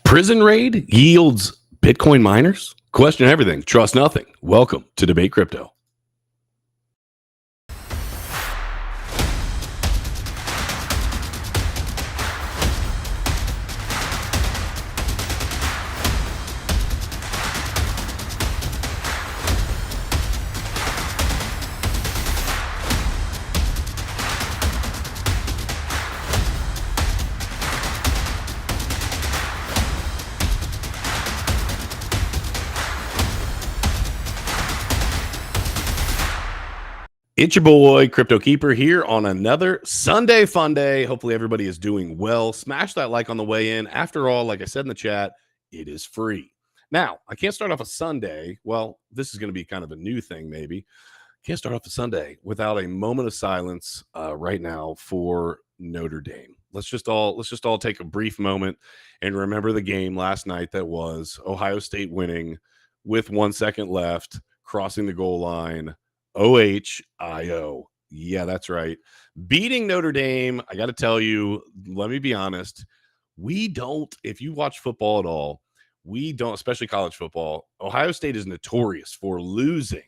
Prison raid yields Bitcoin miners? Question everything, trust nothing. Welcome to Debate Crypto. It's your boy, Crypto Keeper, here on another Sunday fun day. Hopefully everybody is doing well. Smash that like on the way in. After all, like I said in the chat, it is free. Now, I can't start off a Sunday. Well, this is going to be kind of a new thing, maybe. Can't start off a Sunday without a moment of silence right now for Notre Dame. Let's just all take a brief moment and remember the game last night that was Ohio State winning with 1 second left, crossing the goal line. OHIO. Yeah, that's right. Beating Notre Dame, I got to tell you, let me be honest, we don't, if you watch football at all, we don't, especially college football, Ohio State is notorious for losing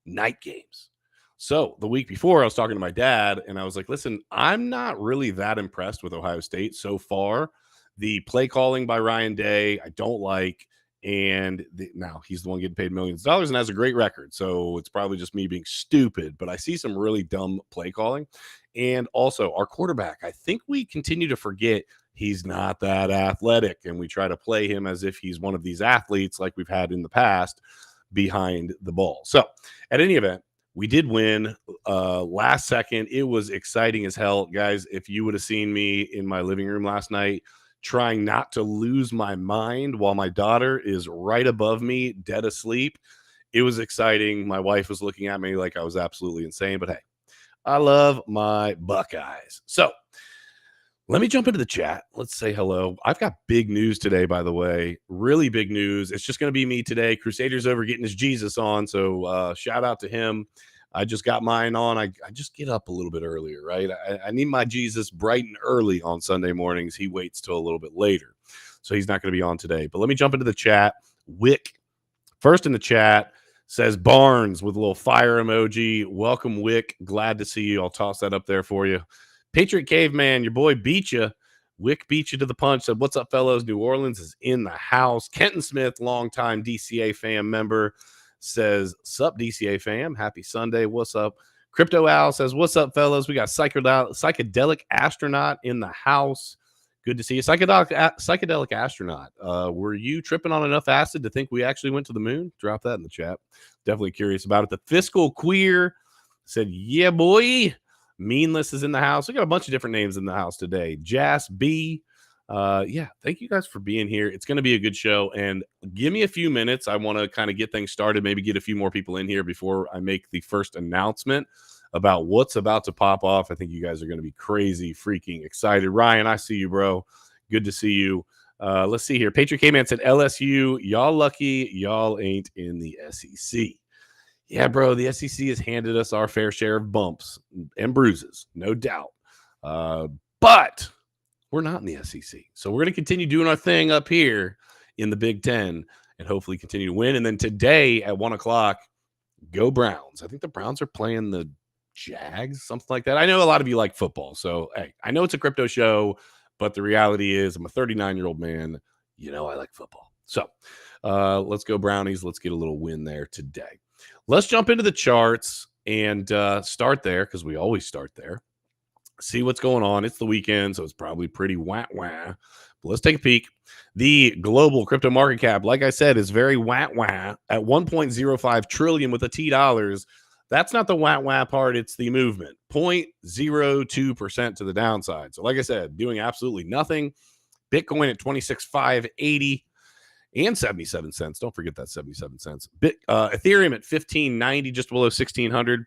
night games. So the week before, I was talking to my dad, and I was like, listen, I'm not really that impressed with Ohio State so far. The play calling by Ryan Day, I don't like. And now he's the one getting paid millions of dollars and has a great record. So it's probably just me being stupid, but I see some really dumb play calling. And also our quarterback, I think we continue to forget he's not that athletic. And we try to play him as if he's one of these athletes like we've had in the past behind the ball. So at any event, we did win last second. It was exciting as hell. Guys, if you would have seen me in my living room last night, trying not to lose my mind while my daughter is right above me, dead asleep. It was exciting. My wife was looking at me like I was absolutely insane, but hey, I love my Buckeyes. So let me jump into the chat. Let's say hello. I've got big news today, by the way. Really big news. It's just going to be me today. Crusader's over getting his Jesus on, so shout out to him. I just got mine on. I just get up a little bit earlier, right? I need my Jesus bright and early on Sunday mornings. He waits till a little bit later. So he's not going to be on today. But let me jump into the chat. Wick, first in the chat, says Barnes with a little fire emoji. Welcome, Wick. Glad to see you. I'll toss that up there for you. Patriot Caveman, your boy beat you. Wick beat you to the punch. Said, what's up, fellows? New Orleans is in the house. Kenton Smith, longtime DCA fam member, says, sup, DCA fam. Happy Sunday. What's up? Crypto Al says, what's up, fellas? We got psychedelic astronaut in the house. Good to see you. Psychedelic astronaut. Were you tripping on enough acid to think we actually went to the moon? Drop that in the chat. Definitely curious about it. The Fiscal Queer said, yeah, boy. Meanless is in the house. We got a bunch of different names in the house today. Jas B. Yeah, thank you guys for being here. It's going to be a good show, and give me a few minutes. I want to kind of get things started, maybe get a few more people in here before I make the first announcement about what's about to pop off. I think you guys are going to be crazy freaking excited. Ryan, I see you, bro. Good to see you. Let's see here. Patriot K-Man said, LSU, y'all lucky y'all ain't in the SEC. Yeah, bro, the SEC has handed us our fair share of bumps and bruises, no doubt. But we're not in the SEC. So we're going to continue doing our thing up here in the Big Ten and hopefully continue to win. And then today at 1 o'clock, go Browns. I think the Browns are playing the Jags, something like that. I know a lot of you like football. So, hey, I know it's a crypto show, but the reality is I'm a 39-year-old man. You know I like football. So let's go Brownies. Let's get a little win there today. Let's jump into the charts and start there because we always start there. See what's going on. It's the weekend, so it's probably pretty wah-wah. But let's take a peek. The global crypto market cap, like I said, is very wah-wah at 1.05 trillion with a T dollars. That's not the wah-wah part. It's the movement. 0.02% to the downside. So like I said, doing absolutely nothing. Bitcoin at 26,580 and 77 cents. Don't forget that 77 cents. Ethereum at 1590, just below 1600.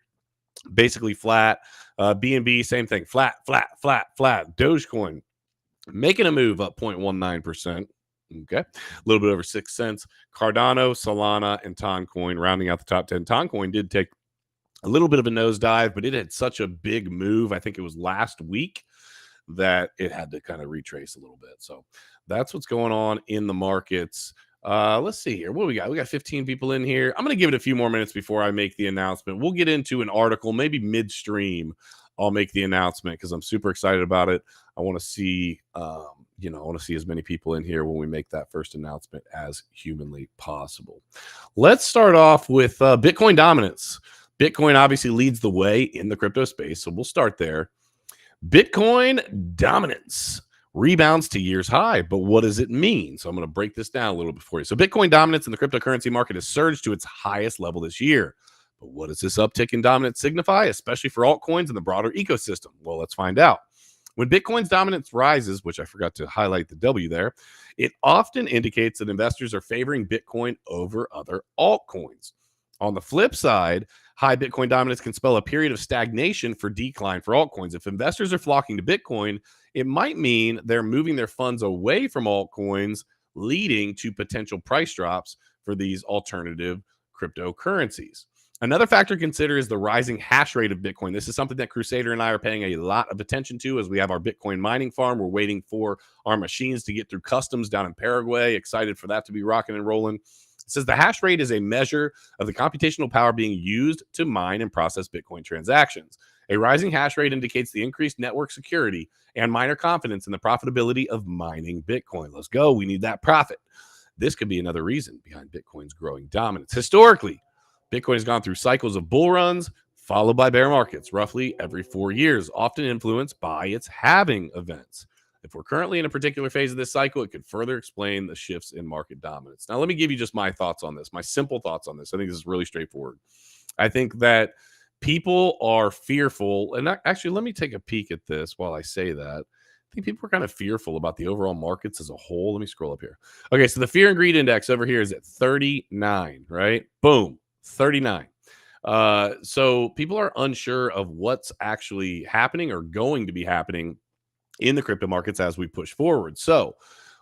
Basically flat. BNB, same thing. Flat. Dogecoin making a move up 0.19%. Okay. A little bit over 6 cents. Cardano, Solana, and Toncoin rounding out the top 10. Toncoin did take a little bit of a nosedive, but it had such a big move. I think it was last week that it had to kind of retrace a little bit. So That's what's going on in the markets. Let's see here. What do we got? We got 15 people in here. I'm going to give it a few more minutes before I make the announcement. We'll get into an article, maybe midstream. I'll make the announcement because I'm super excited about it. I want to see, I want to see as many people in here when we make that first announcement as humanly possible. Let's start off with Bitcoin dominance. Bitcoin obviously leads the way in the crypto space, so we'll start there. Bitcoin dominance rebounds to years high, but what does it mean? So I'm going to break this down a little bit for you. So Bitcoin dominance in the cryptocurrency market has surged to its highest level this year. But what does this uptick in dominance signify, especially for altcoins and the broader ecosystem? Well, let's find out. When Bitcoin's dominance rises, which I forgot to highlight the W there, it often indicates that investors are favoring Bitcoin over other altcoins. On the flip side, high Bitcoin dominance can spell a period of stagnation for decline for altcoins. If investors are flocking to Bitcoin, it might mean they're moving their funds away from altcoins, leading to potential price drops for these alternative cryptocurrencies. Another factor to consider is the rising hash rate of Bitcoin. This is something that Crusader and I are paying a lot of attention to as we have our Bitcoin mining farm. We're waiting for our machines to get through customs down in Paraguay. Excited for that to be rocking and rolling. It says the hash rate is a measure of the computational power being used to mine and process Bitcoin transactions. A rising hash rate indicates the increased network security and miner confidence in the profitability of mining Bitcoin. Let's go. We need that profit. This could be another reason behind Bitcoin's growing dominance. Historically, Bitcoin has gone through cycles of bull runs followed by bear markets roughly every 4 years, often influenced by its halving events. If we're currently in a particular phase of this cycle, it could further explain the shifts in market dominance. Now, let me give you just my thoughts on this, my simple thoughts on this. I think this is really straightforward. I think that people are fearful, and actually, let me take a peek at this while I say that. I think people are kind of fearful about the overall markets as a whole. Let me scroll up here. Okay, so the fear and greed index over here is at 39, right? Boom, 39. So people are unsure of what's actually happening or going to be happening in the crypto markets as we push forward. So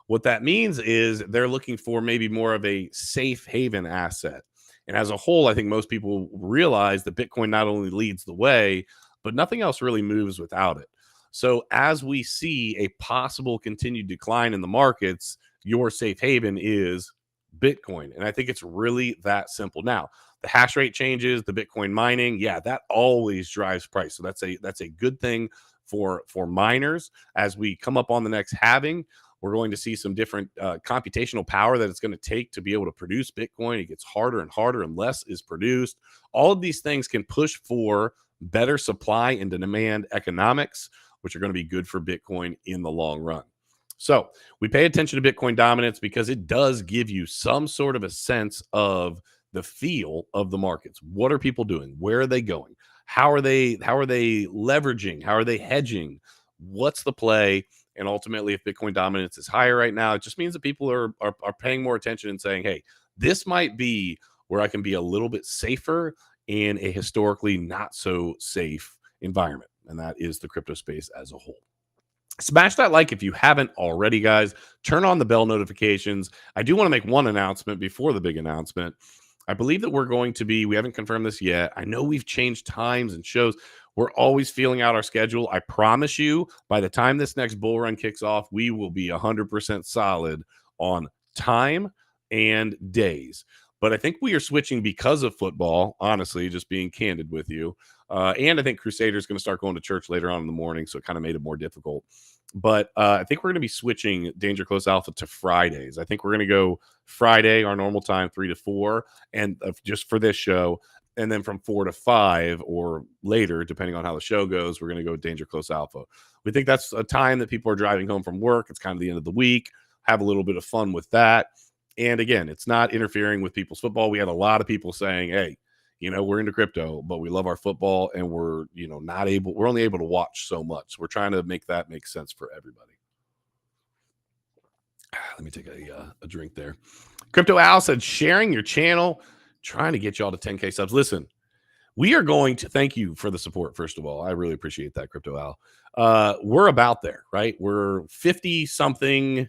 what that means is they're looking for maybe more of a safe haven asset. And as a whole, I think most people realize that Bitcoin not only leads the way, but nothing else really moves without it. So as we see a possible continued decline in the markets, your safe haven is Bitcoin. And I think it's really that simple. Now, the hash rate changes, the Bitcoin mining, yeah, that always drives price. So that's a good thing for miners. As we come up on the next halving, we're going to see some different computational power that it's going to take to be able to produce Bitcoin. It gets harder and harder and less is produced. All of these things can push for better supply and demand economics, which are going to be good for Bitcoin in the long run. So we pay attention to Bitcoin dominance because it does give you some sort of a sense of the feel of the markets. What are people doing? Where are they going? How are they leveraging? How are they hedging? What's the play? And ultimately, if Bitcoin dominance is higher right now, it just means that people are paying more attention and saying, hey, this might be where I can be a little bit safer in a historically not so safe environment. And that is the crypto space as a whole. Smash that like if you haven't already, guys. Turn on the bell notifications. I do want to make one announcement before the big announcement. I believe that we're going to be, we haven't confirmed this yet. I know we've changed times and shows. We're always feeling out our schedule. I promise you, by the time this next bull run kicks off, we will be 100% solid on time and days. But I think we are switching because of football, honestly, just being candid with you. And I think Crusader is going to start going to church later on in the morning, so it kind of made it more difficult. But I think we're going to be switching Danger Close Alpha to Fridays. I think we're going to go Friday, our normal time, 3 to 4, and just for this show. And then from 4 to 5 or later, depending on how the show goes, we're going to go Danger Close Alpha. We think that's a time that people are driving home from work. It's kind of the end of the week. Have a little bit of fun with that. And again, it's not interfering with people's football. We had a lot of people saying, hey, we're into crypto, but we love our football and we're only able to watch so much. We're trying to make that make sense for everybody. Let me take a drink there. Crypto Al said, sharing your channel, trying to get y'all to 10K subs. Listen, we are going to thank you for the support. First of all, I really appreciate that, Crypto Al. We're about there, right? We're 50 something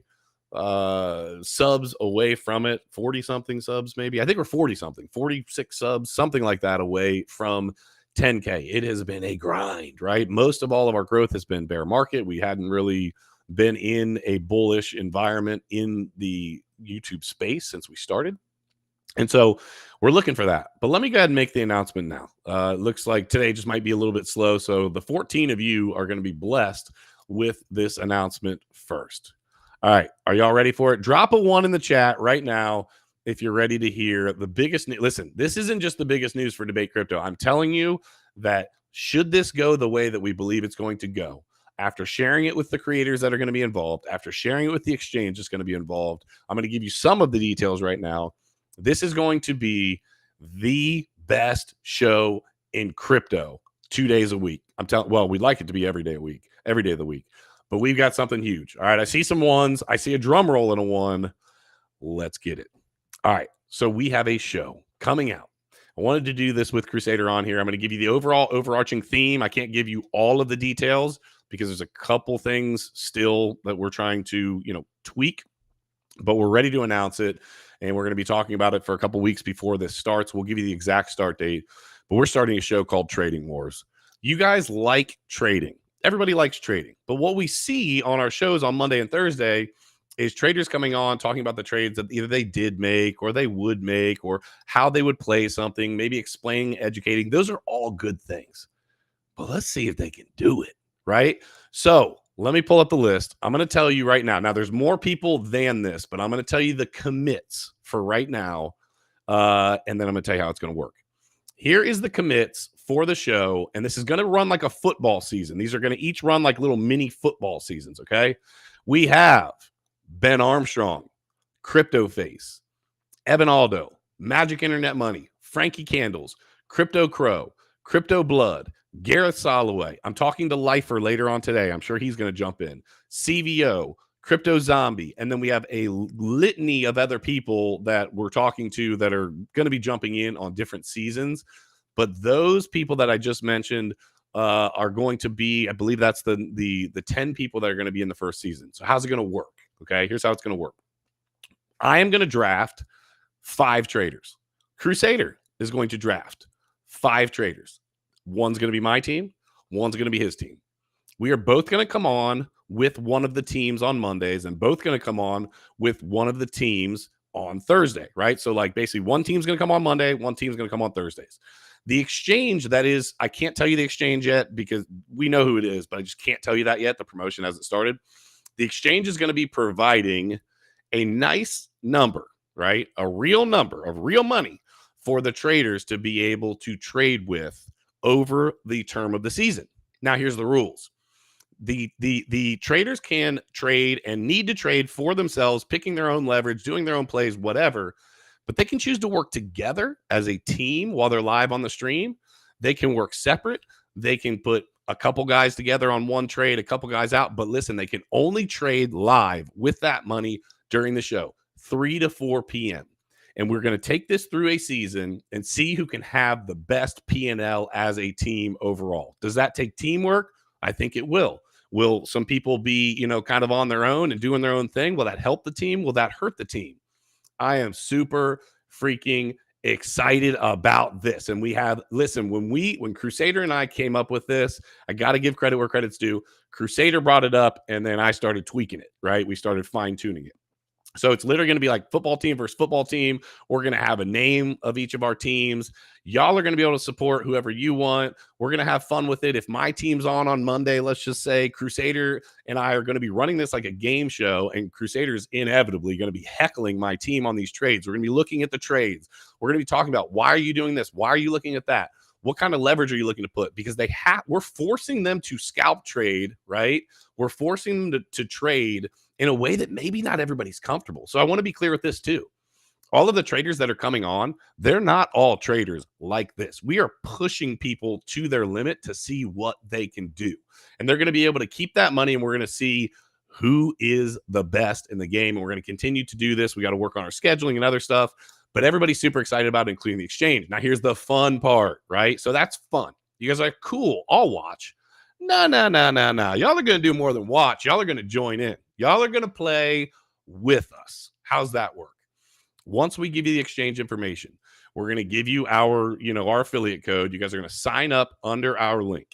subs away from it, 40 something subs maybe. I think we're 40 something, 46 subs, something like that away from 10K. It has been a grind, right? Most of all of our growth has been bear market. We hadn't really been in a bullish environment in the YouTube space since we started. And so we're looking for that. But let me go ahead and make the announcement now. Looks like today just might be a little bit slow. So the 14 of you are going to be blessed with this announcement first. All right. Are y'all ready for it? Drop a 1 in the chat right now if you're ready to hear the biggest news. Listen, this isn't just the biggest news for Debate Crypto. I'm telling you that should this go the way that we believe it's going to go, after sharing it with the creators that are going to be involved, after sharing it with the exchange that's going to be involved, I'm going to give you some of the details right now. This is going to be the best show in crypto 2 days a week. I'm telling, well, we'd like it to be every day a week, every day of the week, but we've got something huge. All right. I see some 1s. I see a drum roll in a 1. Let's get it. All right. So we have a show coming out. I wanted to do this with Crusader on here. I'm going to give you the overall overarching theme. I can't give you all of the details because there's a couple things still that we're trying to, tweak, but we're ready to announce it. And we're going to be talking about it for a couple weeks before this starts. We'll give you the exact start date, but we're starting a show called Trading Wars. You guys like trading. Everybody likes trading. But what we see on our shows on Monday and Thursday is traders coming on talking about the trades that either they did make or they would make or how they would play something, maybe explaining, educating. Those are all good things. But let's see if they can do it, right? So let me pull up the list. I'm going to tell you right now. Now, there's more people than this, but I'm going to tell you the commits for right now. And then I'm going to tell you how it's going to work. Here is the commits for the show. And this is going to run like a football season. These are going to each run like little mini football seasons, okay? We have Ben Armstrong, Crypto Face, Evan Aldo, Magic Internet Money, Frankie Candles, Crypto Crow, Crypto Blood, Gareth Soloway. I'm talking to Lifer later on today. I'm sure he's going to jump in. CVO, Crypto Zombie. And then we have a litany of other people that we're talking to that are going to be jumping in on different seasons. But those people that I just mentioned are going to be, I believe that's the 10 people that are going to be in the first season. So how's it going to work? Okay, here's how it's going to work. I am going to draft 5 traders. Crusader is going to draft 5 traders. One's going to be my team. One's going to be his team. We are both going to come on with one of the teams on Mondays and both going to come on with one of the teams on Thursday, right? So like basically one team's going to come on Monday, one team's going to come on Thursdays. The exchange, that is, I can't tell you the exchange yet because we know who it is, but I just can't tell you that yet. The promotion hasn't started. The exchange is going to be providing a nice number, right? A real number of real money for the traders to be able to trade with over the term of the season. Now, here's the rules. The traders can trade and need to trade for themselves, picking their own leverage, doing their own plays, whatever, but they can choose to work together as a team while they're live on the stream. They can work separate. They can put a couple guys together on one trade, a couple guys out, but listen, they can only trade live with that money during the show, 3 to 4 p.m. And we're going to take this through a season and see who can have the best P&L as a team overall. Does that take teamwork? I think it will. Will some people be, kind of on their own and doing their own thing? Will that help the team? Will that hurt the team? I am super freaking excited about this. And we have, listen, when Crusader and I came up with this, I got to give credit where credit's due. Crusader brought it up and then I started tweaking it, right? We started fine tuning it. So it's literally going to be like football team versus football team. We're going to have a name of each of our teams. Y'all are going to be able to support whoever you want. We're going to have fun with it. If my team's on Monday, let's just say Crusader and I are going to be running this like a game show, and Crusader's inevitably going to be heckling my team on these trades. We're going to be looking at the trades. We're going to be talking about, why are you doing this? Why are you looking at that? What kind of leverage are you looking to put? Because we're forcing them to scalp trade, right? We're forcing them to trade in a way that maybe not everybody's comfortable. So I want to be clear with this too. All of the traders that are coming on, they're not all traders like this. We are pushing people to their limit to see what they can do. And they're going to be able to keep that money, and we're going to see who is the best in the game. And we're going to continue to do this. We got to work on our scheduling and other stuff, but everybody's super excited about it, including the exchange. Now, here's the fun part, right? So that's fun. You guys are like, cool, I'll watch. No. Y'all are going to do more than watch. Y'all are going to join in. Y'all are going to play with us. How's that work? Once we give you the exchange information, we're going to give you our affiliate code. You guys are going to sign up under our link.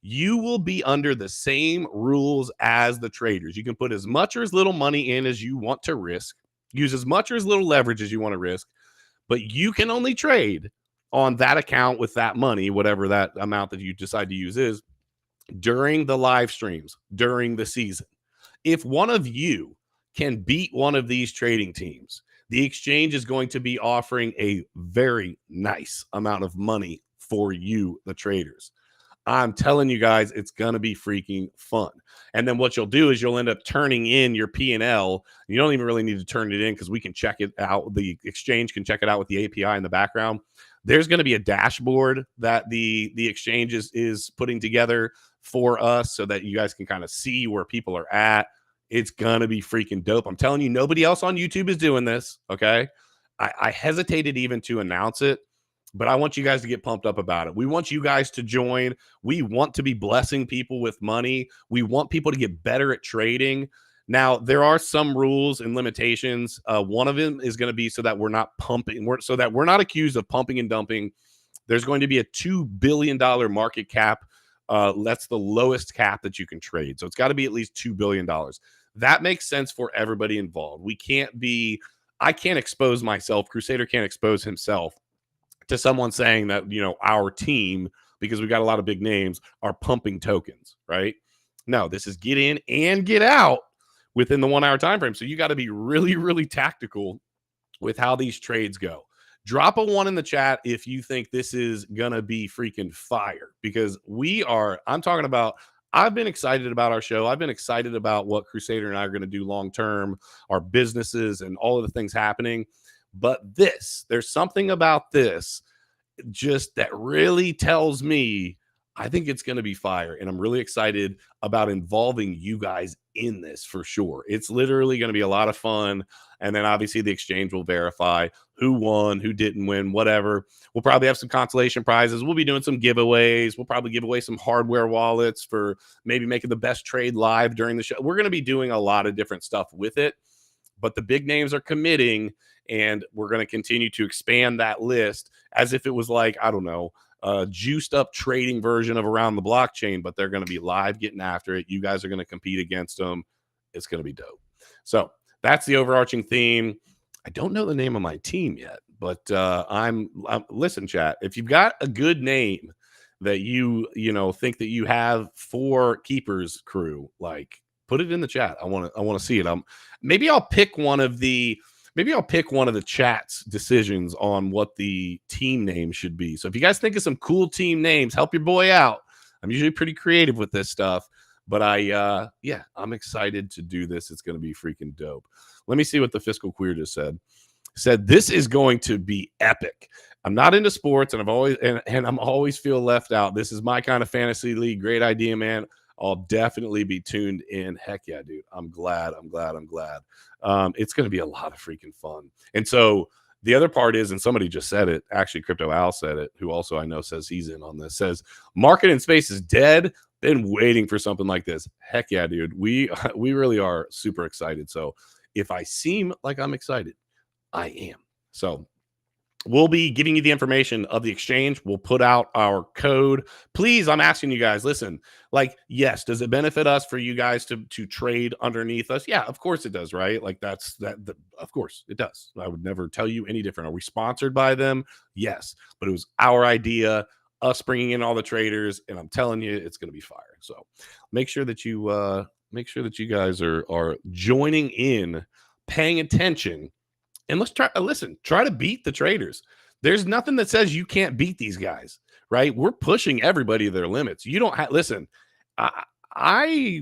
you will be under the same rules as the traders. You can put as much or as little money in as you want to risk, use as much or as little leverage as you want to risk, but you can only trade on that account with that money, whatever that amount that you decide to use is, during the live streams, during the season. If one of you can beat one of these trading teams, the exchange is going to be offering a very nice amount of money for you, the traders. I'm telling you guys, it's going to be freaking fun. And then what you'll do is you'll end up turning in your P&L. You don't even really need to turn it in because we can check it out. The exchange can check it out with the API in the background. There's going to be a dashboard that the exchange is putting together for us so that you guys can kind of see where people are at. It's going to be freaking dope. I'm telling you, nobody else on YouTube is doing this, okay? I hesitated even to announce it, but I want you guys to get pumped up about it. We want you guys to join. We want to be blessing people with money. We want people to get better at trading. Now, there are some rules and limitations. One of them is going to be so that we're not pumping, so that we're not accused of pumping and dumping. There's going to be a $2 billion market cap. That's the lowest cap that you can trade. So it's got to be at least $2 billion. That makes sense for everybody involved. I can't expose myself. Crusader can't expose himself to someone saying that, our team, because we've got a lot of big names, are pumping tokens, right? No, this is get in and get out within the 1 hour time frame. So you got to be really, really tactical with how these trades go. Drop a 1 in the chat if you think this is going to be freaking fire, because I've been excited about our show. I've been excited about what Crusader and I are going to do long-term, our businesses and all of the things happening. But there's something about this just that really tells me I think it's going to be fire. And I'm really excited about involving you guys in this for sure. It's literally going to be a lot of fun. And then obviously the exchange will verify who won, who didn't win, whatever. We'll probably have some consolation prizes. We'll be doing some giveaways. We'll probably give away some hardware wallets for maybe making the best trade live during the show. We're going to be doing a lot of different stuff with it. But the big names are committing, and we're going to continue to expand that list as if it was like, I don't know, a juiced up trading version of Around the Blockchain, but they're going to be live getting after it. You guys are going to compete against them. It's going to be dope. So that's the overarching theme. I don't know the name of my team yet, but listen, chat, if you've got a good name that you think that you have for Keeper's crew, like, put it in the chat. I want to see it. Maybe I'll pick one of the chat's decisions on what the team name should be. So if you guys think of some cool team names, help your boy out. I'm usually pretty creative with this stuff, but I'm excited to do this. It's going to be freaking dope. Let me see what the Fiscal Queer just said. Said this is going to be epic. I'm not into sports, and I'm always feel left out. This is my kind of fantasy league. Great idea, man. I'll definitely be tuned in. Heck yeah, dude. I'm glad. It's going to be a lot of freaking fun. And so the other part is, and somebody just said it, actually Crypto Al said it, who also I know says he's in on this, says market in space is dead. Been waiting for something like this. Heck yeah, dude. We really are super excited. So if I seem like I'm excited, I am. So we'll be giving you the information of the exchange. We'll put out our code. Please, I'm asking you guys, listen, yes, does it benefit us for you guys to trade underneath us? Yeah, of course it does, right? Of course it does. I would never tell you any different. Are we sponsored by them? Yes, but it was our idea, us bringing in all the traders, and I'm telling you, it's going to be fire. So make sure that you guys are joining in, paying attention. And let's try to beat the traders. There's nothing that says you can't beat these guys, right? We're pushing everybody to their limits. You don't listen. I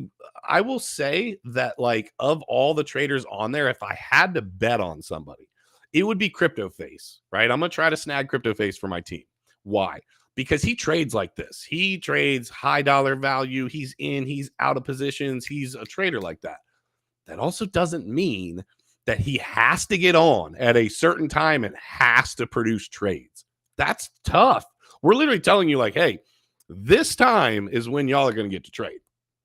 will say that, of all the traders on there, if I had to bet on somebody, it would be CryptoFace, right? I'm going to try to snag CryptoFace for my team. Why? Because he trades like this. He trades high dollar value. He's out of positions. He's a trader like that. That also doesn't mean that he has to get on at a certain time and has to produce trades. That's tough. We're literally telling you, hey, this time is when y'all are going to get to trade,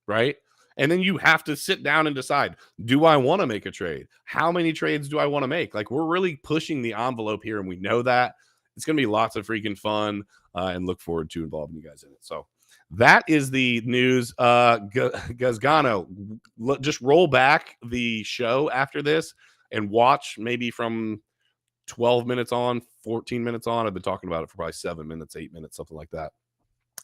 right? And then you have to sit down and decide, do I want to make a trade? How many trades do I want to make? We're really pushing the envelope here, and we know that. It's going to be lots of freaking fun, and look forward to involving you guys in it. So that is the news. Gazgano, just roll back the show after this and watch maybe from 12 minutes on, 14 minutes on. I've been talking about it for probably 7 minutes, 8 minutes, something like that.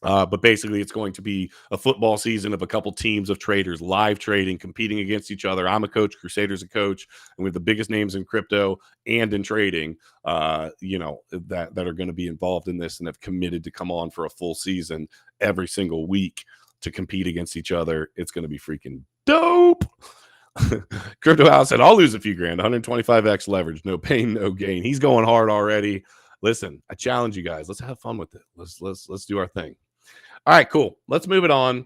But basically, it's going to be a football season of a couple teams of traders live trading, competing against each other. I'm a coach, Crusader's a coach, and we have the biggest names in crypto and in trading, that are going to be involved in this and have committed to come on for a full season every single week to compete against each other. It's going to be freaking dope. Crypto House said, I'll lose a few grand, 125x leverage, no pain, no gain. He's going hard already. Listen, I challenge you guys. Let's have fun with it. Let's do our thing. All right, cool. Let's move it on.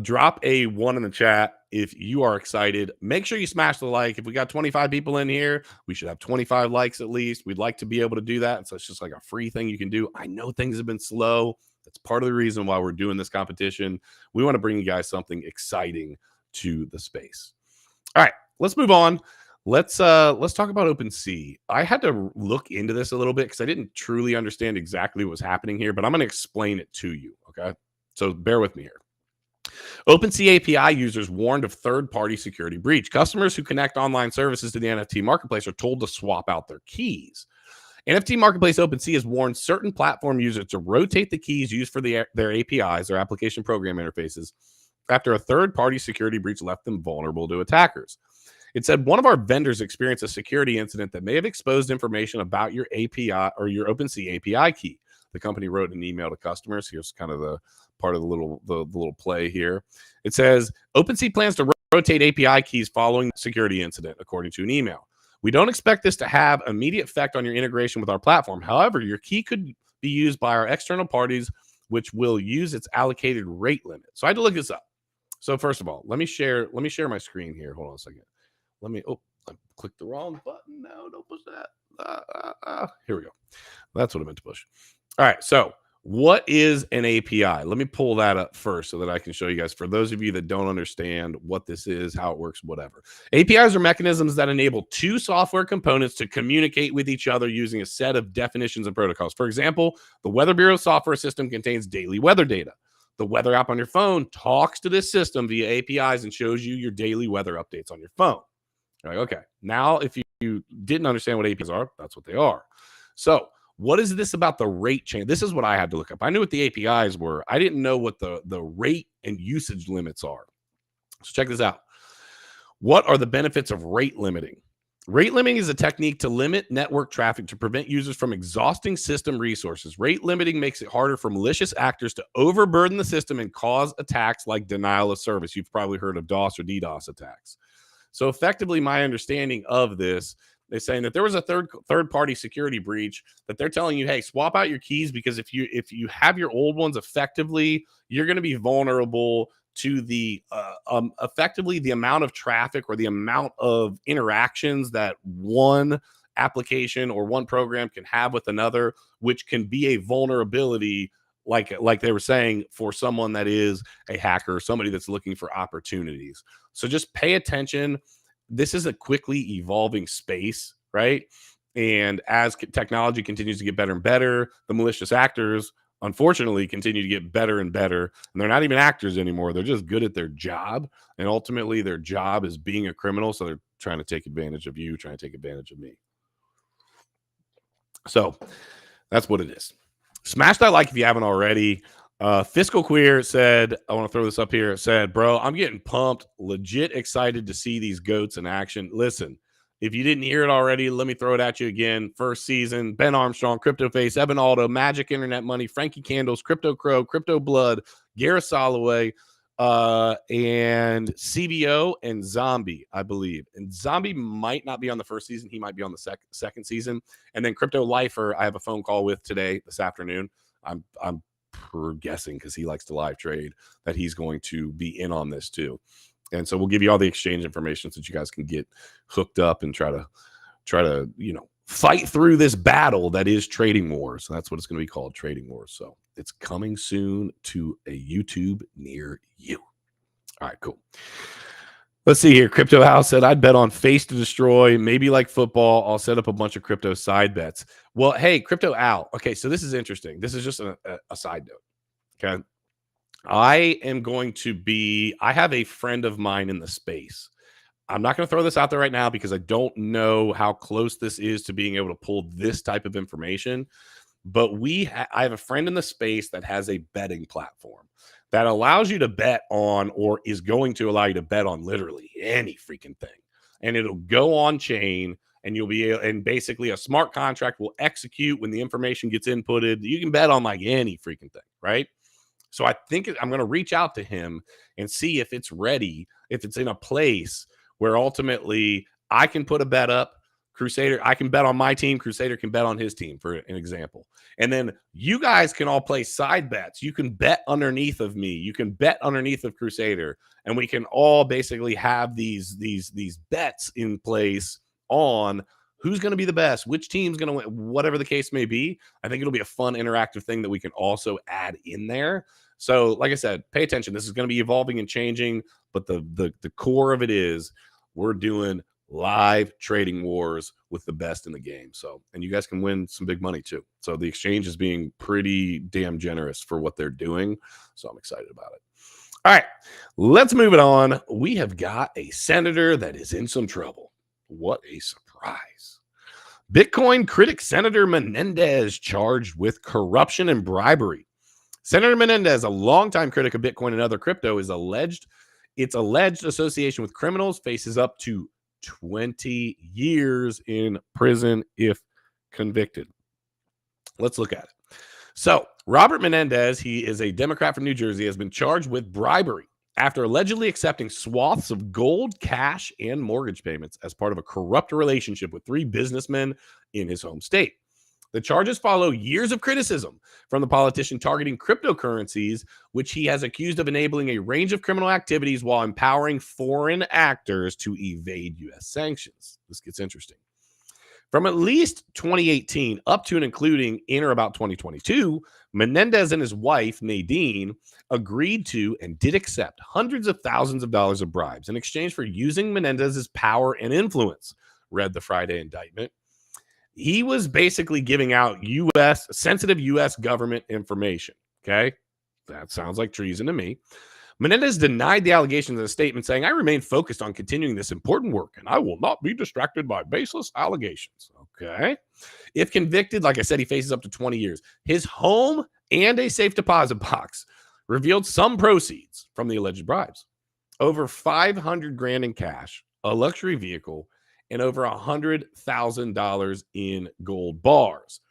Drop a 1 in the chat if you are excited. Make sure you smash the like. If we got 25 people in here, we should have 25 likes at least. We'd like to be able to do that. So it's just like a free thing you can do. I know things have been slow. That's part of the reason why we're doing this competition. We want to bring you guys something exciting to the space. All right, let's move on. Let's talk about OpenSea. I had to look into this a little bit because I didn't truly understand exactly what was happening here, but I'm going to explain it to you, okay? So bear with me here. OpenSea API users warned of third-party security breach. Customers who connect online services to the NFT marketplace are told to swap out their keys. NFT marketplace OpenSea has warned certain platform users to rotate the keys used for their APIs, their application program interfaces, after a third-party security breach left them vulnerable to attackers. It said one of our vendors experienced a security incident that may have exposed information about your API or your OpenSea API key. The company wrote an email to customers. Here's kind of the part of the little play here. It says OpenSea plans to rotate API keys following the security incident, according to an email. We don't expect this to have immediate effect on your integration with our platform. However, your key could be used by our external parties, which will use its allocated rate limit. So I had to look this up. So first of all, let me share my screen here. Hold on a second. I clicked the wrong button. No, don't push that. Here we go. That's what I meant to push. All right. So what is an API? Let me pull that up first so that I can show you guys. For those of you that don't understand what this is, how it works, whatever. APIs are mechanisms that enable two software components to communicate with each other using a set of definitions and protocols. For example, the Weather Bureau software system contains daily weather data. The weather app on your phone talks to this system via APIs and shows you your daily weather updates on your phone. You're like, okay, now if you didn't understand what APIs are, that's what they are. So what is this about the rate chain? This is what I had to look up. I knew what the APIs were. I didn't know what the rate and usage limits are. So check this out. What are the benefits of rate limiting? Rate limiting is a technique to limit network traffic to prevent users from exhausting system resources. Rate limiting makes it harder for malicious actors to overburden the system and cause attacks like denial of service. You've probably heard of DOS or DDoS attacks. So effectively, my understanding of this, they're saying that there was a third party security breach that they're telling you, hey, swap out your keys, because if you have your old ones, effectively, you're going to be vulnerable to the effectively the amount of traffic or the amount of interactions that one application or one program can have with another, which can be a vulnerability, like they were saying, for someone that is a hacker, somebody that's looking for opportunities. So just pay attention. This is a quickly evolving space, right? And as technology continues to get better and better, the malicious actors, unfortunately, continue to get better and better. And they're not even actors anymore. They're just good at their job. And ultimately, their job is being a criminal. So they're trying to take advantage of you, trying to take advantage of me. So that's what it is. Smash that like if you haven't already. Fiscal Queer said, I want to throw this up here, said, bro, I'm getting pumped, legit excited to see these goats in action. Listen, if you didn't hear it already, let me throw it at you again. First season, Ben Armstrong, Crypto Face, Evan Aldo, Magic Internet Money, Frankie Candles, Crypto Crow, Crypto Blood, Gareth Soloway, and CBO and Zombie, I believe. And Zombie might not be on the first season. He might be on the second season. And then Crypto Lifer, I have a phone call with this afternoon. I'm guessing, because he likes to live trade, that he's going to be in on this too. And so we'll give you all the exchange information so that you guys can get hooked up and try to fight through this battle that is Trading Wars. So that's what it's going to be called, Trading Wars. So it's coming soon to a YouTube near you. All right, cool. Let's see here. Crypto House said, I'd bet on face to destroy, maybe like football. I'll set up a bunch of crypto side bets. Well, hey, Crypto Al. Okay, so this is interesting. This is just a side note. Okay. I have a friend of mine in the space. I'm not going to throw this out there right now because I don't know how close this is to being able to pull this type of information. But I have a friend in the space that has a betting platform that allows you to bet on, or is going to allow you to bet on, literally any freaking thing. And it'll go on chain, and and basically a smart contract will execute when the information gets inputted. You can bet on like any freaking thing, right? So I think I'm going to reach out to him and see if it's ready, if it's in a place where ultimately I can put a bet up. Crusader, I can bet on my team. Crusader can bet on his team, for an example. And then you guys can all play side bets. You can bet underneath of me. You can bet underneath of Crusader, and we can all basically have these bets in place on who's going to be the best, which team's going to win, whatever the case may be. I think it'll be a fun interactive thing that we can also add in there. So, like I said, pay attention. This is going to be evolving and changing, but the core of it is we're doing live trading wars with the best in the game. So, and you guys can win some big money too. So the exchange is being pretty damn generous for what they're doing. So I'm excited about it. All right, let's move it on. We have got a senator that is in some trouble. What a surprise. Bitcoin critic Senator Mendez charged with corruption and bribery. Senator Mendez, a longtime critic of Bitcoin and other crypto, its alleged association with criminals faces up to 20 years in prison if convicted. Let's look at it. So, Robert Mendez, he is a Democrat from New Jersey, has been charged with bribery after allegedly accepting swaths of gold, cash, and mortgage payments as part of a corrupt relationship with 3 businessmen in his home state. The charges follow years of criticism from the politician targeting cryptocurrencies, which he has accused of enabling a range of criminal activities while empowering foreign actors to evade U.S. sanctions. This gets interesting. From at least 2018 up to and including in or about 2022, Mendez and his wife, Nadine, agreed to and did accept hundreds of thousands of dollars of bribes in exchange for using Menendez's power and influence, read the Friday indictment. He was basically giving out sensitive U.S. government information. Okay. That sounds like treason to me. Mendez denied the allegations in a statement saying, I remain focused on continuing this important work and I will not be distracted by baseless allegations. Okay. If convicted, like I said, he faces up to 20 years. His home and a safe deposit box revealed some proceeds from the alleged bribes. Over 500 grand in cash, a luxury vehicle, and over $100,000 in gold bars.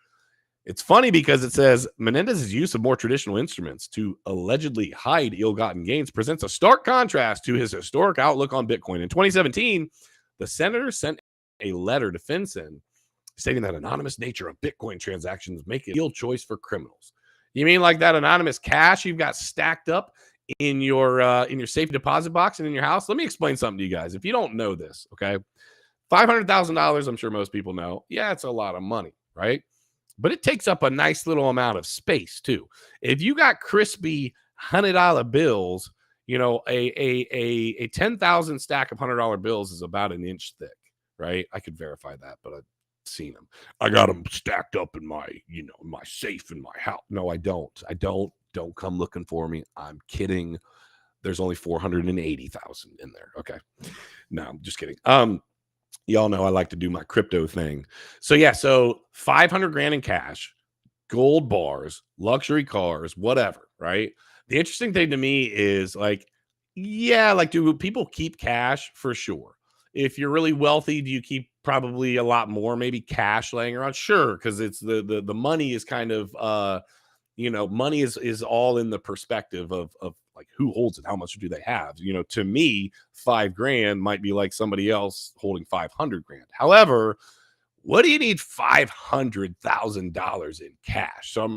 It's funny because it says Menendez's use of more traditional instruments to allegedly hide ill-gotten gains presents a stark contrast to his historic outlook on Bitcoin. In 2017, the senator sent a letter to FinCEN stating that anonymous nature of Bitcoin transactions make it a real choice for criminals. You mean like that anonymous cash you've got stacked up in your safe deposit box and in your house? Let me explain something to you guys. If you don't know this, okay, $500,000, I'm sure most people know. Yeah, it's a lot of money, right? But it takes up a nice little amount of space, too. If you got crispy $100 bills, a 10,000 stack of $100 bills is about an inch thick, right? I could verify that, but I've seen them. I got them stacked up in my safe in my house. No, I don't. Don't come looking for me. I'm kidding. There's only 480,000 in there. Okay. No, I'm just kidding. Y'all know I like to do my crypto thing. So 500 grand in cash, gold bars, luxury cars, whatever, right? The interesting thing to me is do people keep cash? For sure. If you're really wealthy, do you keep probably a lot more, maybe cash laying around? Sure, because it's the money is kind of money is all in the perspective of like who holds it, how much do they have? To me, 5 grand might be like somebody else holding 500 grand. However, what do you need $500,000 in cash? So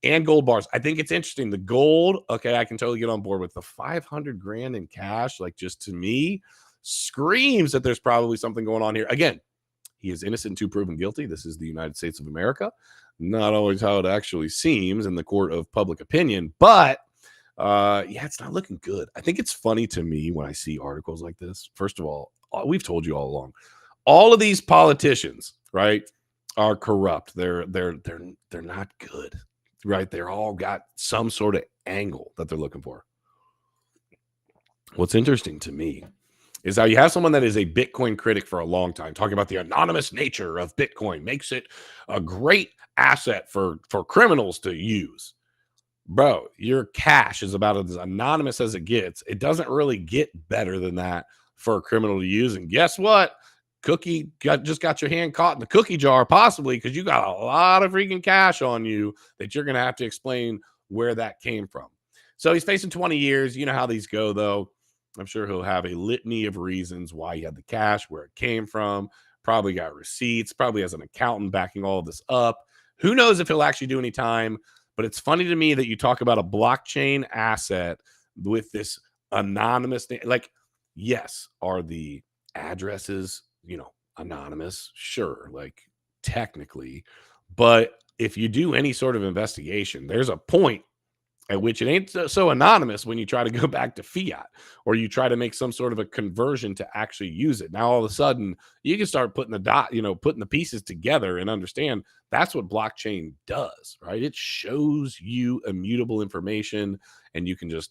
and gold bars. I think it's interesting. The gold, okay, I can totally get on board with the 500 grand in cash. Like, just to me, screams that there's probably something going on here. Again, he is innocent until proven guilty. This is the United States of America. Not always how it actually seems in the court of public opinion, but it's not looking good. I think it's funny to me when I see articles like this. First of all, we've told you all along, all of these politicians, right, are corrupt. They're not good, right? They're all got some sort of angle that they're looking for. What's interesting to me is how you have someone that is a Bitcoin critic for a long time, talking about the anonymous nature of Bitcoin makes it a great asset for criminals to use. Bro, your cash is about as anonymous as it gets. It doesn't really get better than that for a criminal to use. And guess what? Just got your hand caught in the cookie jar, possibly because you got a lot of freaking cash on you that you're going to have to explain where that came from. So he's facing 20 years. You know how these go, though. I'm sure he'll have a litany of reasons why he had the cash, where it came from, probably got receipts, probably has an accountant backing all of this up. Who knows if he'll actually do any time? But it's funny to me that you talk about a blockchain asset with this anonymous thing. Like, yes, are the addresses, anonymous? Sure, like technically. But if you do any sort of investigation, there's a point at which it ain't so anonymous when you try to go back to fiat or you try to make some sort of a conversion to actually use it. Now, all of a sudden, you can start putting putting the pieces together and understand that's what blockchain does, right? It shows you immutable information and you can just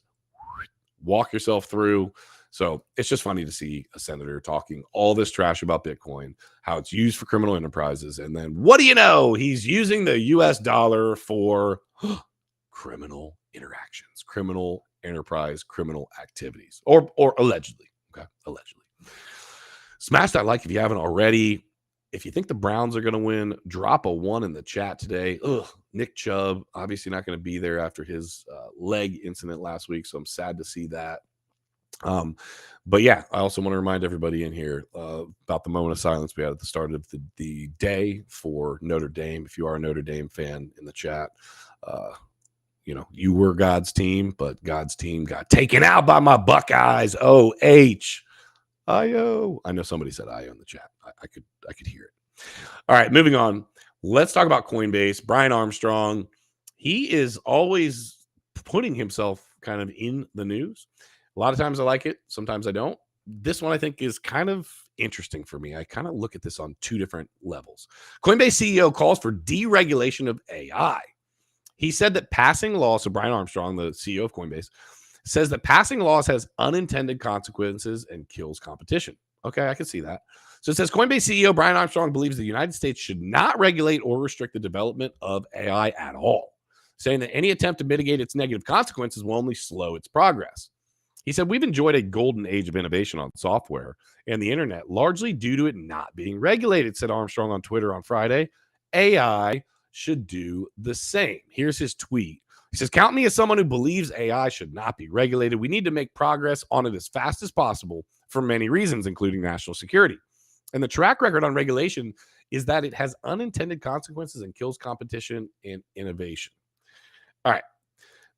walk yourself through. So it's just funny to see a senator talking all this trash about Bitcoin, how it's used for criminal enterprises. And then what do you know? He's using the US dollar for criminal interactions, criminal enterprise, criminal activities, or allegedly. Okay, allegedly. Smash that like if you haven't already. If you think the Browns are going to win, drop a 1 in the chat today. Nick Chubb, obviously not going to be there after his leg incident last week, so I'm sad to see that. But yeah, I also want to remind everybody in here about the moment of silence we had at the start of the day for Notre Dame. If you are a Notre Dame fan in the chat, you were God's team, but God's team got taken out by my Buckeyes. I-O. I know somebody said I-O in the chat. I could hear it. All right, moving on. Let's talk about Coinbase. Brian Armstrong, he is always putting himself kind of in the news. A lot of times I like it. Sometimes I don't. This one I think is kind of interesting for me. I kind of look at this on two different levels. Coinbase CEO calls for deregulation of AI. He said that passing laws, so Brian Armstrong, the CEO of Coinbase, says that passing laws has unintended consequences and kills competition. Okay, I can see that. So it says Coinbase CEO Brian Armstrong believes the United States should not regulate or restrict the development of AI at all, saying that any attempt to mitigate its negative consequences will only slow its progress. He said, we've enjoyed a golden age of innovation on software and the internet, largely due to it not being regulated, said Armstrong on Twitter on Friday. AI should do the same. Here's his tweet. He says, count me as someone who believes AI should not be regulated. We need to make progress on it as fast as possible for many reasons, including national security. And the track record on regulation is that it has unintended consequences and kills competition and innovation. All right.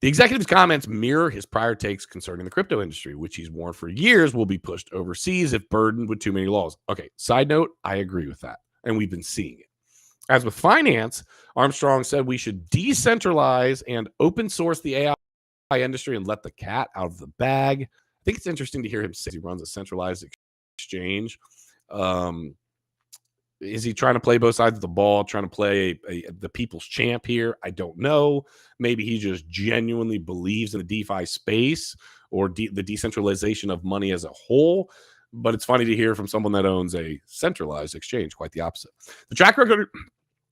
The executive's comments mirror his prior takes concerning the crypto industry, which he's warned for years will be pushed overseas if burdened with too many laws. Okay, side note, I agree with that. And we've been seeing it. As with finance, Armstrong said we should decentralize and open source the AI industry and let the cat out of the bag. I think it's interesting to hear him say he runs a centralized exchange. Is he trying to play both sides of the ball, trying to play the people's champ here? I don't know. Maybe he just genuinely believes in the DeFi space or the decentralization of money as a whole. But it's funny to hear from someone that owns a centralized exchange, quite the opposite. The track record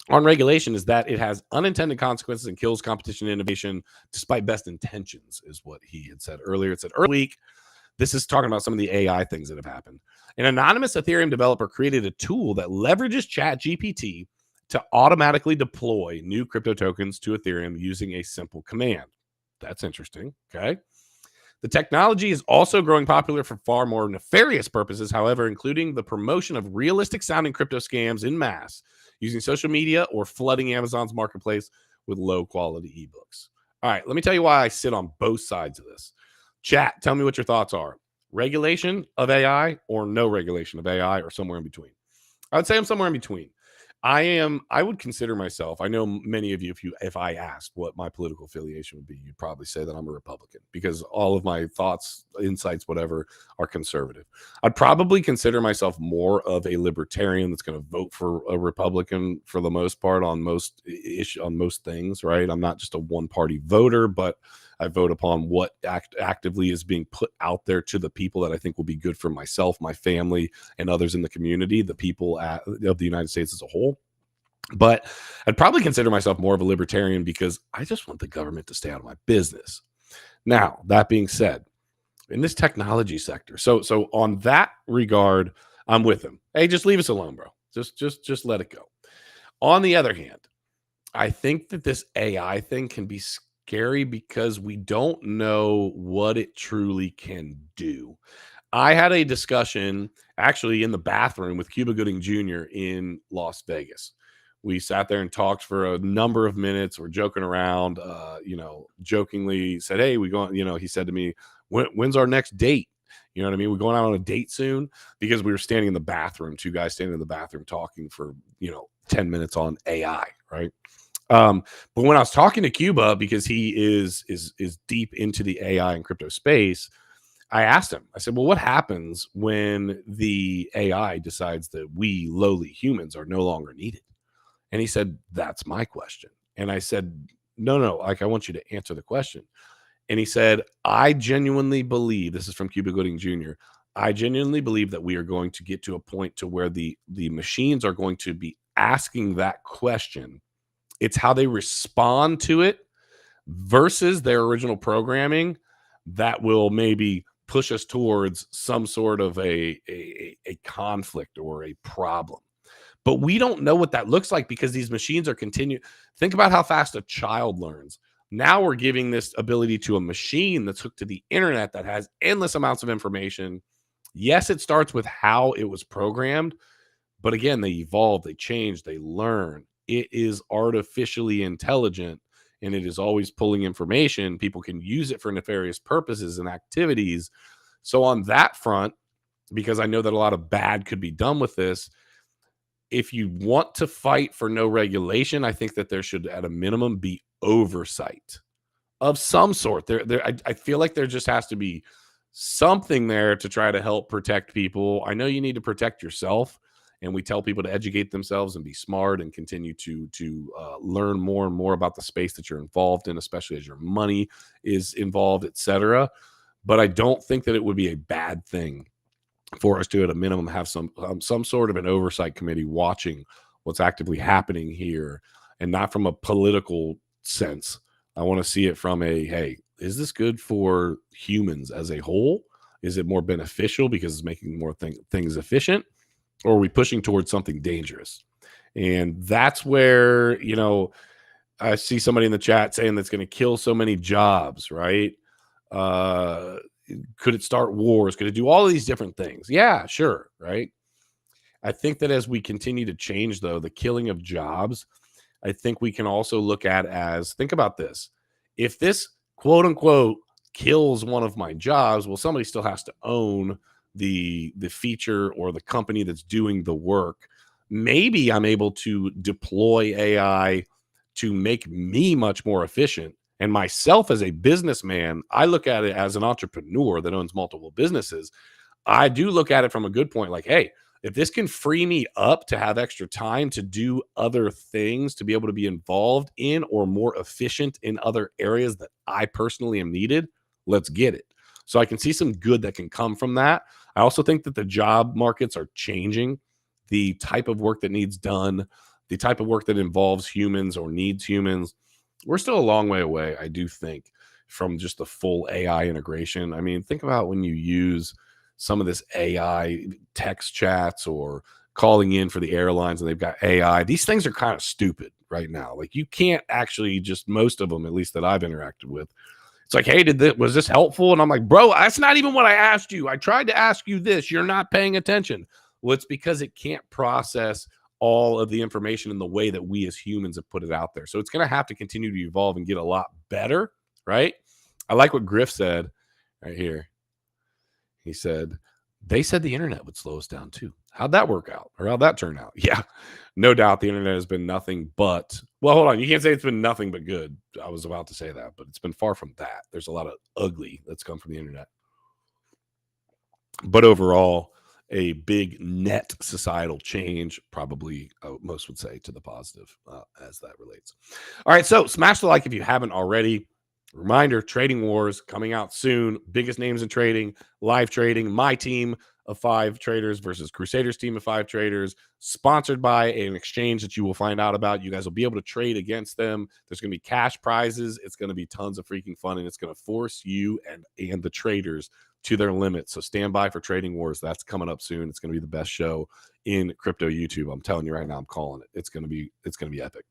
on regulation is that it has unintended consequences and kills competition and innovation despite best intentions, is what he had said earlier. It said earlier week. This is talking about some of the AI things that have happened. An anonymous Ethereum developer created a tool that leverages ChatGPT to automatically deploy new crypto tokens to Ethereum using a simple command. That's interesting. Okay. The technology is also growing popular for far more nefarious purposes, however, including the promotion of realistic sounding crypto scams in mass using social media or flooding Amazon's marketplace with low quality ebooks. All right, let me tell you why I sit on both sides of this. Chat, tell me what your thoughts are. Regulation of AI or no regulation of AI or somewhere in between? I would say I'm somewhere in between. I would consider myself, I know many of you, if I asked what my political affiliation would be, you'd probably say that I'm a Republican because all of my thoughts, insights, whatever, are conservative. I'd probably consider myself more of a libertarian that's going to vote for a Republican for the most part on most things, right? I'm not just a one-party voter, but I vote upon what actively is being put out there to the people that I think will be good for myself, my family, and others in the community, the people of the United States as a whole. But I'd probably consider myself more of a libertarian because I just want the government to stay out of my business. Now, that being said, in this technology sector, so on that regard, I'm with him. Hey, just leave us alone, bro. Just let it go. On the other hand, I think that this AI thing can be scary because we don't know what it truly can do. I had a discussion actually in the bathroom with Cuba Gooding Jr. in Las Vegas. We sat there and talked for a number of minutes. We're joking around, jokingly said, "Hey, we going," he said to me, when's our next date? You know what I mean? We're going out on a date soon, because we were standing in the bathroom, two guys standing in the bathroom talking for, 10 minutes on AI, right? But when I was talking to Cuba, because he is deep into the AI and crypto space, I asked him, I said, well, what happens when the AI decides that we lowly humans are no longer needed? And he said, that's my question. And I said, no, like, I want you to answer the question. And he said, I genuinely believe, this is from Cuba Gooding Jr., I genuinely believe that we are going to get to a point to where the machines are going to be asking that question. It's how they respond to it versus their original programming that will maybe push us towards some sort of a conflict or a problem. But we don't know what that looks like because these machines are continuing. Think about how fast a child learns. Now we're giving this ability to a machine that's hooked to the internet that has endless amounts of information. Yes, it starts with how it was programmed, but again, they evolve, they change, they learn. It is artificially intelligent, and it is always pulling information. People can use it for nefarious purposes and activities. So on that front, because I know that a lot of bad could be done with this, if you want to fight for no regulation, I think that there should, at a minimum, be oversight of some sort. I feel like there just has to be something there to try to help protect people. I know you need to protect yourself, and we tell people to educate themselves and be smart and continue to learn more and more about the space that you're involved in, especially as your money is involved, etc. But I don't think that it would be a bad thing for us to, at a minimum, have some sort of an oversight committee watching what's actively happening here, and not from a political sense. I want to see it from a, hey, is this good for humans as a whole? Is it more beneficial because it's making more things efficient? Or are we pushing towards something dangerous? And that's where, I see somebody in the chat saying that's going to kill so many jobs, right? Could it start wars? Could it do all of these different things? Yeah, sure, right? I think that as we continue to change, though, the killing of jobs, I think we can also look at as, think about this. If this, quote unquote, kills one of my jobs, well, somebody still has to own the feature or the company that's doing the work. Maybe I'm able to deploy AI to make me much more efficient. And myself as a businessman, I look at it as an entrepreneur that owns multiple businesses. I do look at it from a good point, like, hey, if this can free me up to have extra time to do other things, to be able to be involved in or more efficient in other areas that I personally am needed, let's get it. So I can see some good that can come from that. I also think that the job markets are changing. The type of work that needs done, the type of work that involves humans or needs humans, we're still a long way away, I do think, from just the full AI integration. I mean, think about when you use some of this AI text chats or calling in for the airlines and they've got AI. These things are kind of stupid right now. Like, you can't actually, just most of them, at least that I've interacted with, it's like, hey, was this helpful? And I'm like, bro, that's not even what I asked you. I tried to ask you this. You're not paying attention. Well, it's because it can't process all of the information in the way that we as humans have put it out there. So it's going to have to continue to evolve and get a lot better, right? I like what Griff said right here. He said, they said the internet would slow us down too. How'd that work out? Or how'd that turn out? Yeah, no doubt the internet has been nothing but, well, hold on. You can't say it's been nothing but good. I was about to say that, but it's been far from that. There's a lot of ugly that's come from the internet. But overall, a big net societal change, probably most would say to the positive as that relates. All right, so smash the like if you haven't already. Reminder, Trading Wars coming out soon. Biggest names in trading, live trading. My team of 5 traders versus Crusaders team of 5 traders, sponsored by an exchange that you will find out about. You guys will be able to trade against them. There's going to be cash prizes. It's going to be tons of freaking fun, and it's going to force you and the traders to their limit. So stand by for Trading Wars. That's coming up soon. It's going to be the best show in crypto YouTube. I'm telling you right now, I'm calling it. It's going to be epic.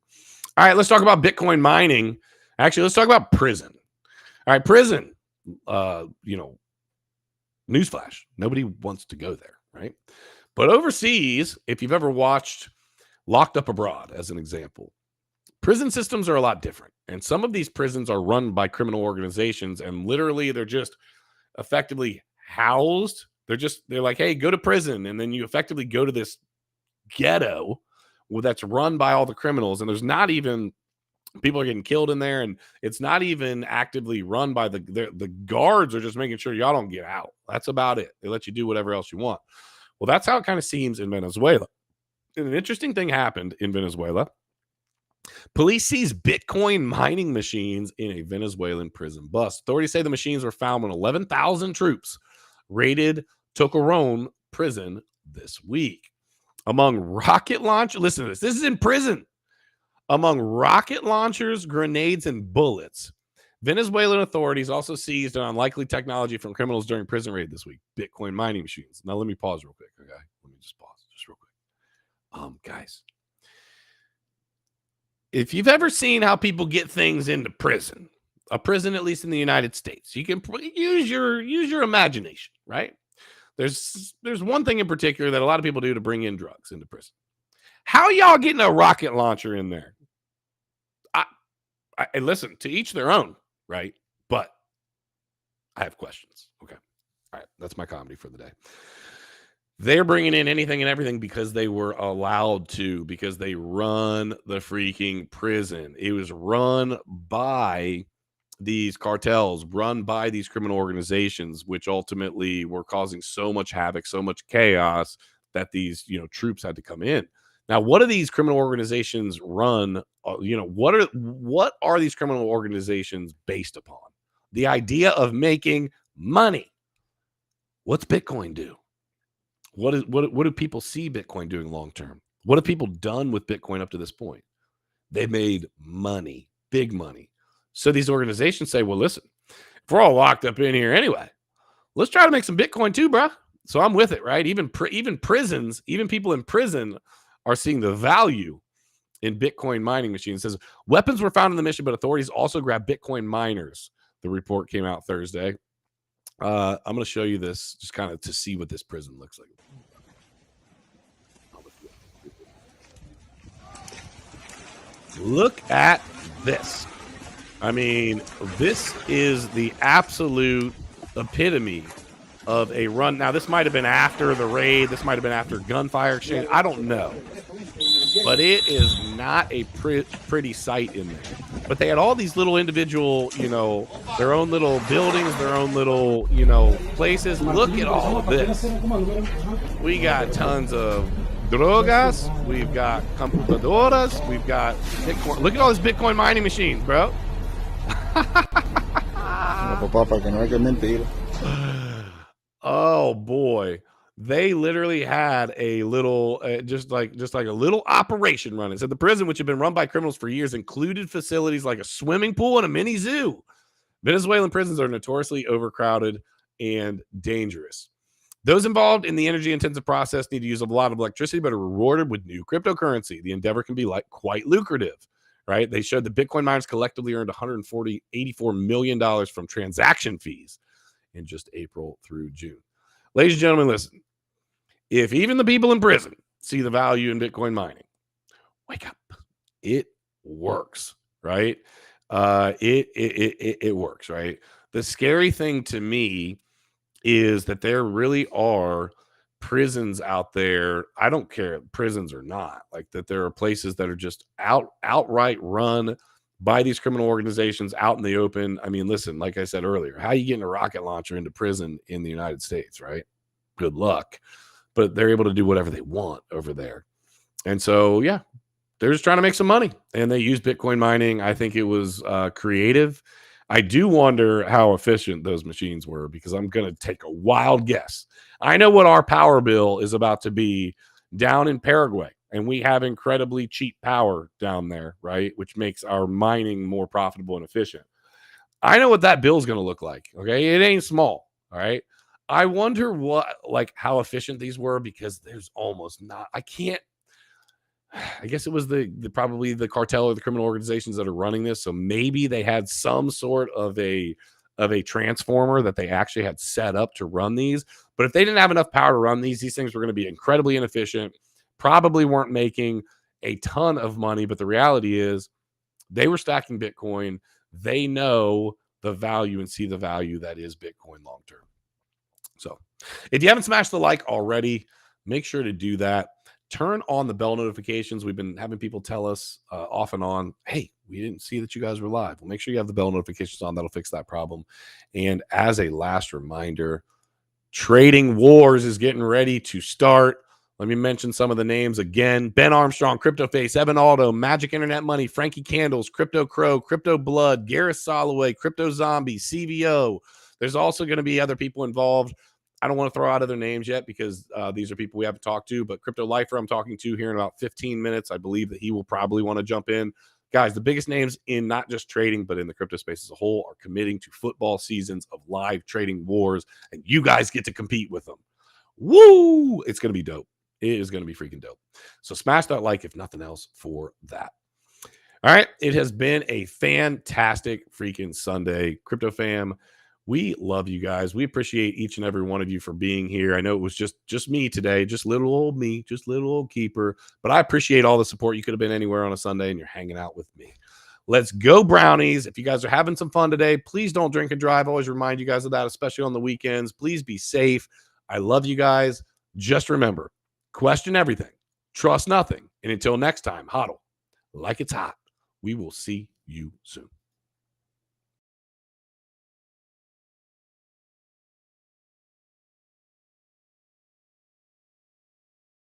All right, let's talk about Bitcoin mining. Actually, let's talk about prison. All right, prison. Newsflash, nobody wants to go there, right? But overseas, if you've ever watched Locked Up Abroad, as an example, prison systems are a lot different. And some of these prisons are run by criminal organizations, and literally they're just effectively housed. They're like, hey, go to prison. And then you effectively go to this ghetto that's run by all the criminals. And there's not even people are getting killed in there, and it's not even actively run by the guards are just making sure y'all don't get out. That's about it. They let you do whatever else you want. Well, that's how it kind of seems in Venezuela. And an interesting thing happened in Venezuela. Police seized Bitcoin mining machines in a Venezuelan prison bus. Authorities say the machines were found when 11,000 troops raided Tocorón prison this week. Among rocket launch, listen to this. This is in prison. Among rocket launchers, grenades, and bullets, Venezuelan authorities also seized an unlikely technology from criminals during prison raid this week, Bitcoin mining machines. Now, let me pause real quick, okay? Let me just pause just real quick. Guys, if you've ever seen how people get things into prison, a prison, at least in the United States, you can use your imagination, right? There's one thing in particular that a lot of people do to bring in drugs into prison. How y'all getting a rocket launcher in there? And listen, to each their own, right? But I have questions. Okay. All right. That's my comedy for the day. They're bringing in anything and everything because they were allowed to, because they run the freaking prison. It was run by these cartels, run by these criminal organizations, which ultimately were causing so much havoc, so much chaos that these, troops had to come in. Now, what do these criminal organizations run? What are these criminal organizations based upon? The idea of making money. What's Bitcoin do? What do people see Bitcoin doing long term? What have people done with Bitcoin up to this point? They've made money, big money. So these organizations say, well, listen, if we're all locked up in here anyway, let's try to make some Bitcoin too, bro. So I'm with it, right? Even prisons, even people in prison are seeing the value in Bitcoin mining machines. It says weapons were found in the mission, but authorities also grabbed Bitcoin miners. The report came out Thursday. I'm going to show you this just kind of to see what this prison looks like. Look at this. I mean, this is the absolute epitome of a run. Now, this might have been after the raid. This might have been after gunfire exchange. I don't know. But it is not a pretty sight in there. But they had all these little individual, their own little buildings, their own little, places. Look at all of this. We got tons of drogas. We've got computadoras. We've got Bitcoin. Look at all these Bitcoin mining machines, bro. Oh boy, they literally had a little just like a little operation running. So the prison, which had been run by criminals for years, included facilities like a swimming pool and a mini zoo. Venezuelan prisons are notoriously overcrowded and dangerous. Those involved in the energy intensive process need to use a lot of electricity, but are rewarded with new cryptocurrency. The endeavor can be quite lucrative, right? They showed that Bitcoin miners collectively earned $84 million from transaction fees in just April through June. Ladies and gentlemen, listen. If even the people in prison see the value in Bitcoin mining, wake up. It works, right? It works, right? The scary thing to me is that there really are prisons out there. I don't care if prisons or not, like that there are places that are just outright run by these criminal organizations out in the open. I mean, listen, like I said earlier, how you getting a rocket launcher into prison in the United States, right? Good luck. But they're able to do whatever they want over there. And so, yeah, they're just trying to make some money. And they use Bitcoin mining. I think it was creative. I do wonder how efficient those machines were because I'm going to take a wild guess. I know what our power bill is about to be down in Paraguay, and we have incredibly cheap power down there, right? Which makes our mining more profitable and efficient. I know what that bill is going to look like. Okay. It ain't small. All right. I wonder like, how efficient these were because there's almost not, I can't, I guess it was the probably the cartel or the criminal organizations that are running this. So maybe they had some sort of a transformer that they actually had set up to run these. But if they didn't have enough power to run these things were going to be incredibly inefficient, probably weren't making a ton of money. But the reality is they were stacking Bitcoin. They know the value and see the value that is Bitcoin long term. So if you haven't smashed the like already, make sure to do that. Turn on the bell notifications. We've been having people tell us off and on, hey, we didn't see that you guys were live. Well, make sure you have the bell notifications on. That'll fix that problem. And as a last reminder, Trading Wars is getting ready to start. Let me mention some of the names again. Ben Armstrong, CryptoFace, Evan Aldo, Magic Internet Money, Frankie Candles, Crypto Crow, Crypto Blood, Gareth Soloway, Crypto Zombie, CVO. There's also going to be other people involved. I don't want to throw out other names yet because these are people we haven't talked to, but Crypto Lifer I'm talking to here in about 15 minutes. I believe that he will probably want to jump in. Guys, the biggest names in not just trading, but in the crypto space as a whole are committing to football seasons of live trading wars, and you guys get to compete with them. Woo! It's going to be dope. It is going to be freaking dope. So smash that like, if nothing else, for that. All right. It has been a fantastic freaking Sunday. Crypto fam, we love you guys. We appreciate each and every one of you for being here. I know it was just me today, just little old me, just little old keeper, but I appreciate all the support. You could have been anywhere on a Sunday and you're hanging out with me. Let's go brownies. If you guys are having some fun today, please don't drink and drive. Always remind you guys of that, especially on the weekends. Please be safe. I love you guys. Just remember, question everything, trust nothing. And until next time, hodl like it's hot. We will see you soon.